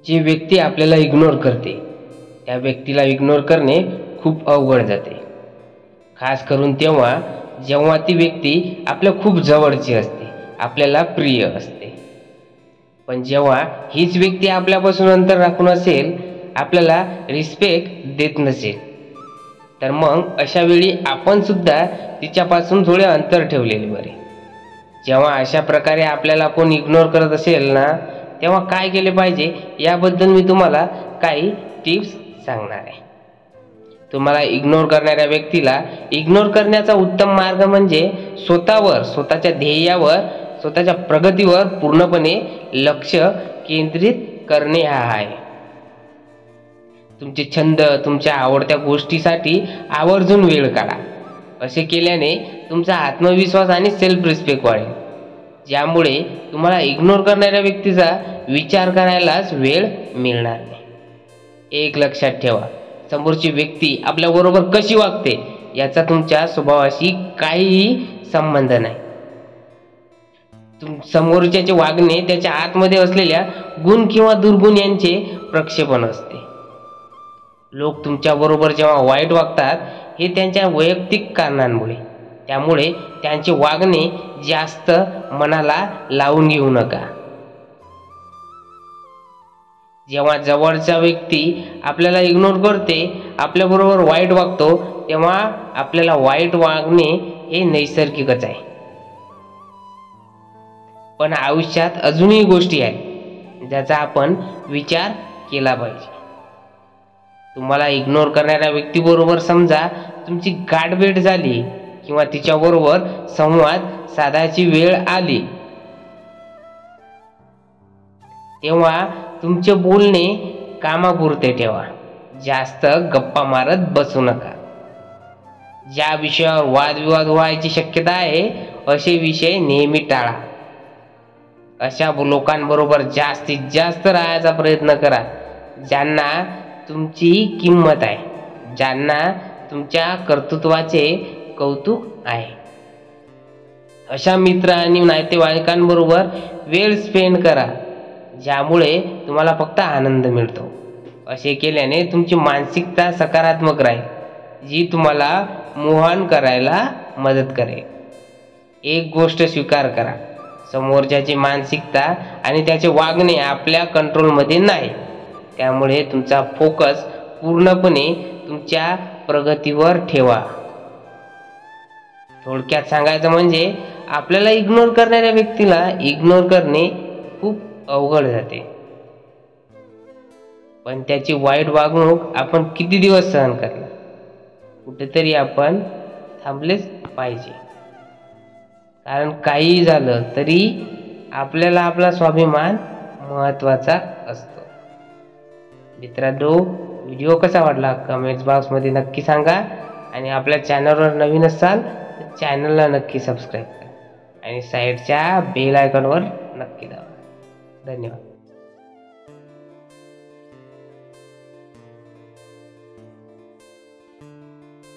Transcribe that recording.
जी व्यक्ती आपल्याला इग्नोर करते त्या व्यक्तीला इग्नोर करणे खूप अवघड जाते, खास करून तेव्हा जेव्हा ती व्यक्ती आपल्या खूप जवळची असते, आपल्याला प्रिय असते. पण जेव्हा हीच व्यक्ती आपल्यापासून अंतर राखून असेल, आपल्याला रिस्पेक्ट देत नसेल, तर मग अशा वेळी आपण सुद्धा तिच्यापासून थोडे अंतर ठेवलेले बरे. जेव्हा अशा प्रकारे आपल्याला कोण इग्नोर करत असेल ना, तेव्हा काय केले पाहिजे याबद्दल मी तुम्हाला काही टिप्स सांगणार आहे. तुम्हाला इग्नोर करणाऱ्या व्यक्तीला इग्नोर करण्याचा उत्तम मार्ग म्हणजे स्वतःवर, स्वतःच्या ध्येयावर, स्वतःच्या प्रगतीवर पूर्णपणे लक्ष केंद्रित करणे हा आहे. तुमचे छंद, तुमच्या आवडत्या गोष्टीसाठी आवर्जून वेळ काढा. असे केल्याने तुमचा आत्मविश्वास आणि सेल्फ रिस्पेक्ट वाढेल, ज्यामुळे तुम्हाला इग्नोर करणाऱ्या व्यक्तीचा विचार करायलाच वेळ मिळणार नाही. एक लक्षात ठेवा, समोरची व्यक्ती आपल्याबरोबर कशी वागते याचा तुमच्या स्वभावाशी काहीही संबंध नाही. समोरच्याचे वागणे त्याच्या आतमध्ये असलेल्या गुण किंवा दुर्गुण यांचे प्रक्षेपण असते. लोक तुमच्याबरोबर जेव्हा वाईट वागतात हे त्यांच्या वैयक्तिक कारणांमुळे, त्यामुळे त्यांचे वागणे जास्त मनाला लावून घेऊ नका. जेव्हा जवळचा व्यक्ती आपल्याला इग्नोर करते, आपल्याबरोबर वाईट वागतो, तेव्हा आपल्याला वाईट वागणे हे नैसर्गिकच आहे. पण आयुष्यात अजूनही गोष्टी आहेत ज्याचा आपण विचार केला पाहिजे. तुम्हाला इग्नोर करणाऱ्या व्यक्तीबरोबर समजा तुमची गाठभेट झाली किंवा तिच्याबरोबर संवाद साधायची वेळ आली, तेव्हा तुमचे बोलणे कामापुरते ठेवा. जास्त गप्पा मारत बसू नका. ज्या विषयावर वादविवाद व्हायची शक्यता आहे असे विषय नेहमी टाळा. अशा लोकांबरोबर जास्तीत जास्त राहायचा प्रयत्न करा ज्यांना तुमची किंमत आहे, ज्यांना तुमच्या कर्तृत्वाचे कौतुक आहे. अशा मित्र आणि नातेवाईकांबरोबर वेळ स्पेंड करा ज्यामुळे तुम्हाला फक्त आनंद मिळतो. असे केल्याने तुमची मानसिकता सकारात्मक राहील, जी तुम्हाला मूव्ह करायला मदत करेल. एक गोष्ट स्वीकार करा, समोरच्याची मानसिकता आणि त्याचे वागणे आपल्या कंट्रोलमध्ये नाही. त्यामुळे तुमचा फोकस पूर्णपणे तुमच्या प्रगतीवर ठेवा. थोडक्यात सांगायचं म्हणजे आपल्याला इग्नोर करणाऱ्या व्यक्तीला इग्नोर करणे खूप अवघड जाते, पण त्याची वाईट वागणूक आपण किती दिवस सहन करणार? कुठेतरी आपण थांबलेच पाहिजे. कारण काही झालं तरी आपल्याला आपला स्वाभिमान महत्त्वाचा असतो. मित्रांनो, व्हिडिओ कसा वाटला कमेंट्स बॉक्समध्ये नक्की सांगा. आणि आपल्या चॅनलवर नवीन असाल तर चॅनलला नक्की सबस्क्राईब करा आणि साईडच्या बेल आयकॉनवर नक्की दाबा. धन्यवाद.